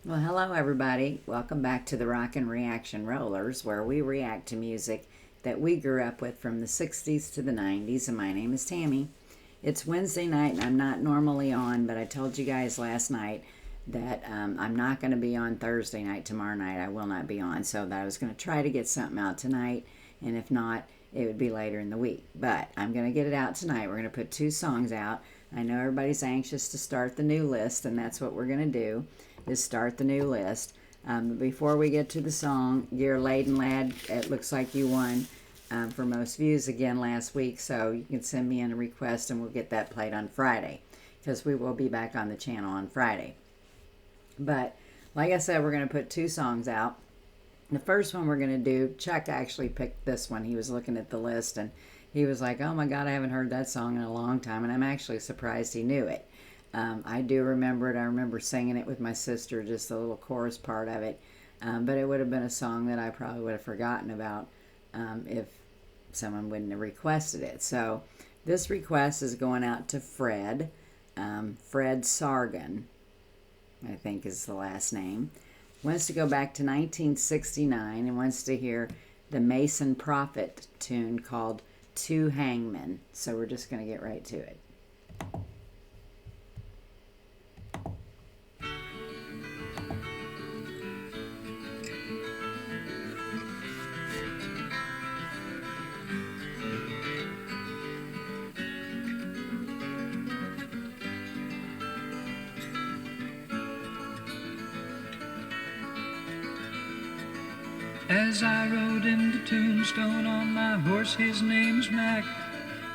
Well, hello everybody. Welcome back to the Rockin Reaction Rollers, where we react to music that we grew up with from the 60s to the 90s, and my name is Tammy. It's Wednesday night, and I'm not normally on, but I told you guys last night that I'm not going to be on Thursday night. Tomorrow night I will not be on, so that I was going to try to get something out tonight, and if not, it would be later in the week. But I'm going to get it out tonight. We're going to put 2 songs out. I know everybody's anxious to start the new list, and that's what we're going to do, is start the new list. Before we get to the song, Dear Laden Lad, it looks like you won for most views again last week, so you can send me in a request and we'll get that played on Friday, because we will be back on the channel on Friday. But like I said, we're going to put 2 songs out. The first one we're going to do, Chuck actually picked this one. He was looking at the list and he was like, oh my God, I haven't heard that song in a long time, and I'm actually surprised he knew it. I do remember it. I remember singing it with my sister, just the little chorus part of it. But it would have been a song that I probably would have forgotten about if someone wouldn't have requested it. So this request is going out to Fred. Fred Sargon, I think is the last name. Wants to go back to 1969 and wants to hear the Mason Proffit tune called Two Hangmen. So we're just going to get right to it. As I rode into Tombstone on my horse, his name's Mac,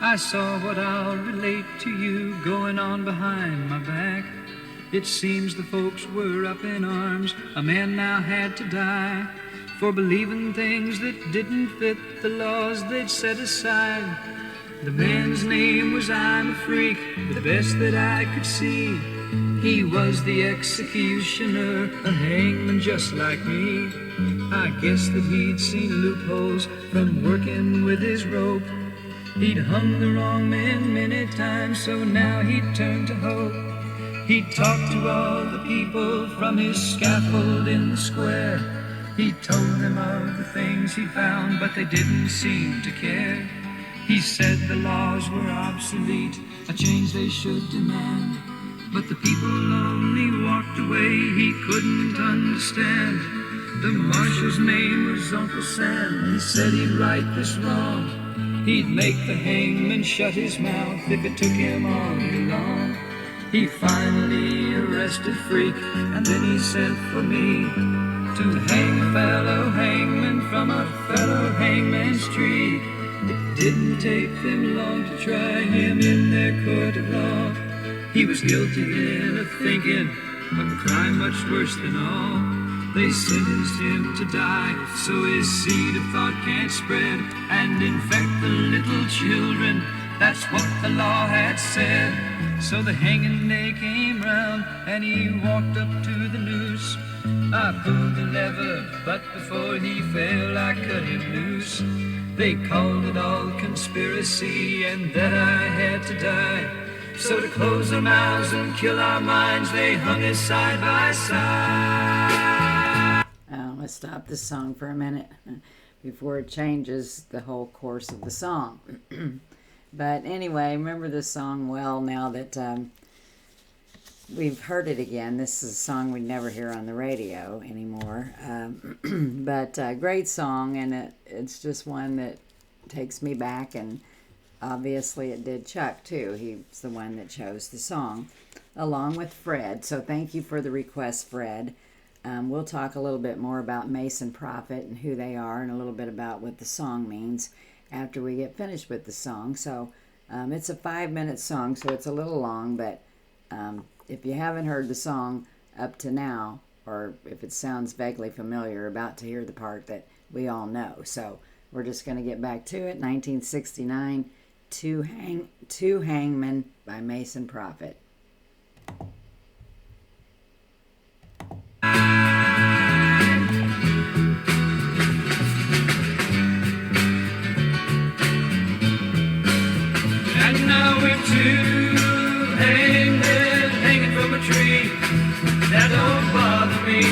I saw what I'll relate to you going on behind my back. It seems the folks were up in arms, a man now had to die, for believing things that didn't fit the laws they'd set aside. The man's name was I'm a Freak, the best that I could see. He was the executioner, a hangman just like me. I guess that he'd seen loopholes from working with his rope. He'd hung the wrong man many times, so now he'd turned to hope. He'd talked to all the people from his scaffold in the square. He told them of the things he found, but they didn't seem to care. He said the laws were obsolete, a change they should demand. But the people only walked away, he couldn't understand. The marshal's name was Uncle Sam, he said he'd right this wrong. He'd make the hangman shut his mouth if it took him all day long. He finally arrested Freak, and then he sent for me to hang a fellow hangman from a fellow hangman's tree. It didn't take them long to try him in their court of law. He was guilty then of thinking of a crime much worse than all. They sentenced him to die, so his seed of thought can't spread and infect the little children. That's what the law had said. So the hanging day came round and he walked up to the noose. I pulled the lever, but before he fell I cut him loose. They called it all conspiracy and that I had to die. So to close our mouths and kill our minds, they hung us side by side. Let's stop this song for a minute before it changes the whole course of the song. But anyway, remember this song well now that we've heard it again. This is a song we never hear on the radio anymore. But great song, and it's just one that takes me back, and obviously it did Chuck too. He's the one that chose the song along with Fred. So thank you for the request, Fred. We'll talk a little bit more about Mason Proffit and who they are, and a little bit about what the song means after we get finished with the song. So it's a 5-minute song, so it's a little long, but if you haven't heard the song up to now, or if it sounds vaguely familiar, you're about to hear the part that we all know. So we're just going to get back to it. 1969, Two Hangmen by Mason Proffit. And now we're two hangmen hanging from a tree. That don't bother me.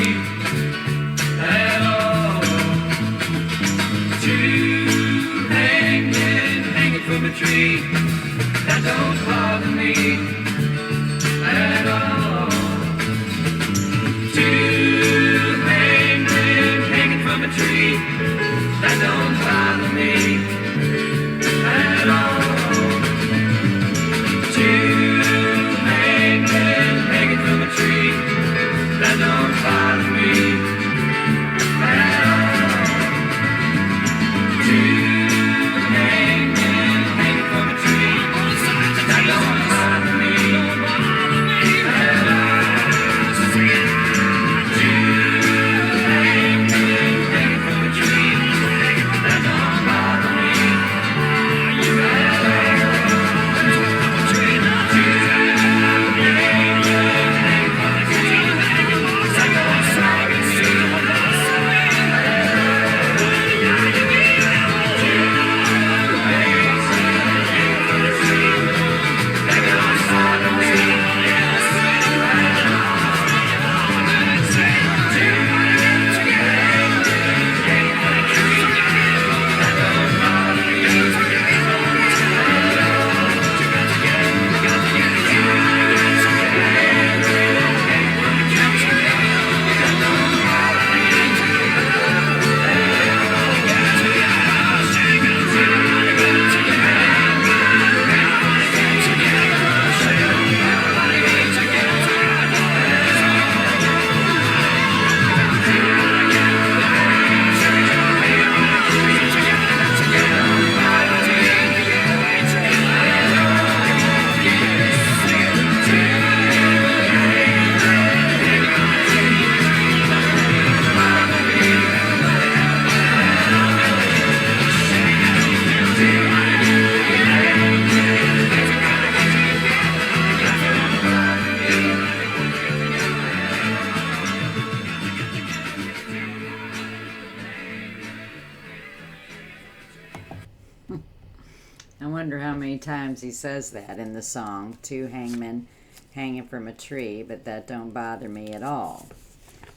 wonder how many times he says that in the song, two hangmen hanging from a tree, but that don't bother me at all.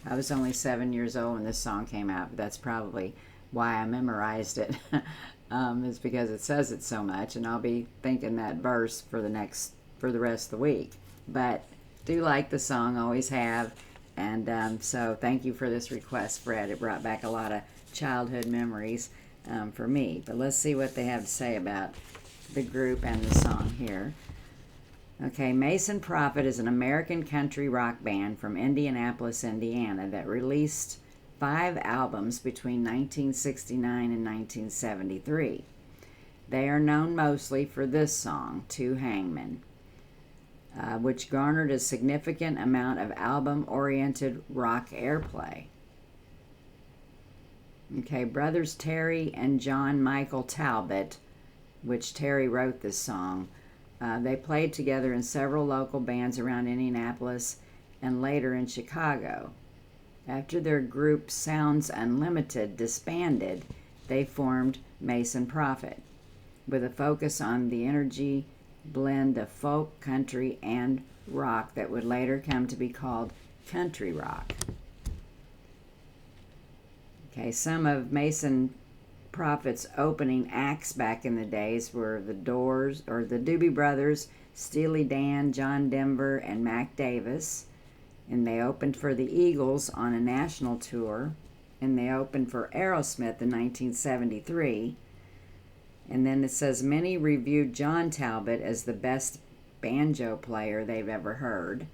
I was only 7 years old when this song came out, but that's probably why I memorized it. Is because it says it so much, and I'll be thinking that verse for the rest of the week. But do like the song, always have, and so thank you for this request, Fred. It brought back a lot of childhood memories for me. But let's see what they have to say about the group and the song here. Okay, Mason Proffit is an American country rock band from Indianapolis, Indiana that released 5 albums between 1969 and 1973. They are known mostly for this song, Two Hangmen, which garnered a significant amount of album-oriented rock airplay. Okay, brothers Terry and John Michael Talbot, which Terry wrote this song, they played together in several local bands around Indianapolis and later in Chicago. After their group Sounds Unlimited disbanded, they formed Mason Proffit, with a focus on the energy blend of folk, country, and rock that would later come to be called country rock. Okay, some of Mason Proffit's opening acts back in the days were the Doors, or the Doobie Brothers, Steely Dan, John Denver, and Mac Davis. And they opened for the Eagles on a national tour. And they opened for Aerosmith in 1973. And then it says many reviewed John Talbot as the best banjo player they've ever heard.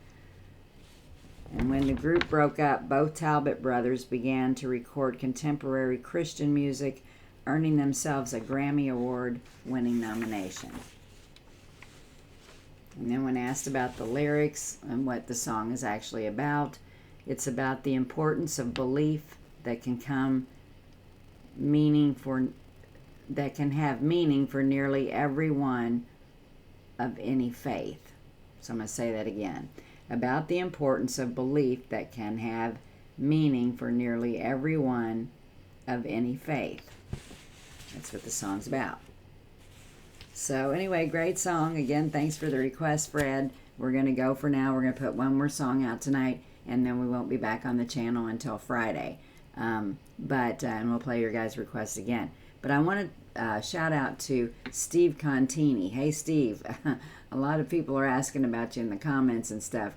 And when the group broke up, both Talbot brothers began to record contemporary Christian music, earning themselves a Grammy Award-winning nomination. And then when asked about the lyrics and what the song is actually about, it's about the importance of belief that can have meaning for nearly everyone of any faith. So I'm going to say that again. About the importance of belief that can have meaning for nearly everyone of any faith. That's what the song's about. So anyway, great song. Again, thanks for the request, Fred. We're going to go for now. We're going to put one more song out tonight, and then we won't be back on the channel until Friday. And we'll play your guys' requests again. But I want to shout out to Steve Contini. Hey, Steve. A lot of people are asking about you in the comments and stuff.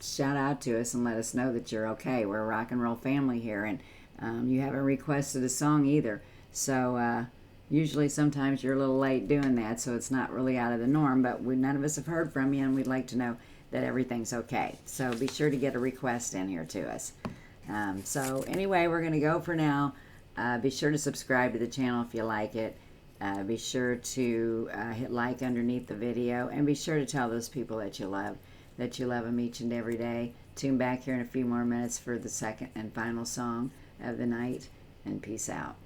Shout out to us and let us know that you're okay. We're a rock and roll family here, and you haven't requested a song either. So usually sometimes you're a little late doing that, so it's not really out of the norm, but none of us have heard from you, and we'd like to know that everything's okay. So be sure to get a request in here to us. So anyway, we're going to go for now. Be sure to subscribe to the channel if you like it. Be sure to hit like underneath the video, and be sure to tell those people that you love them each and every day. Tune back here in a few more minutes for the second and final song of the night, and peace out.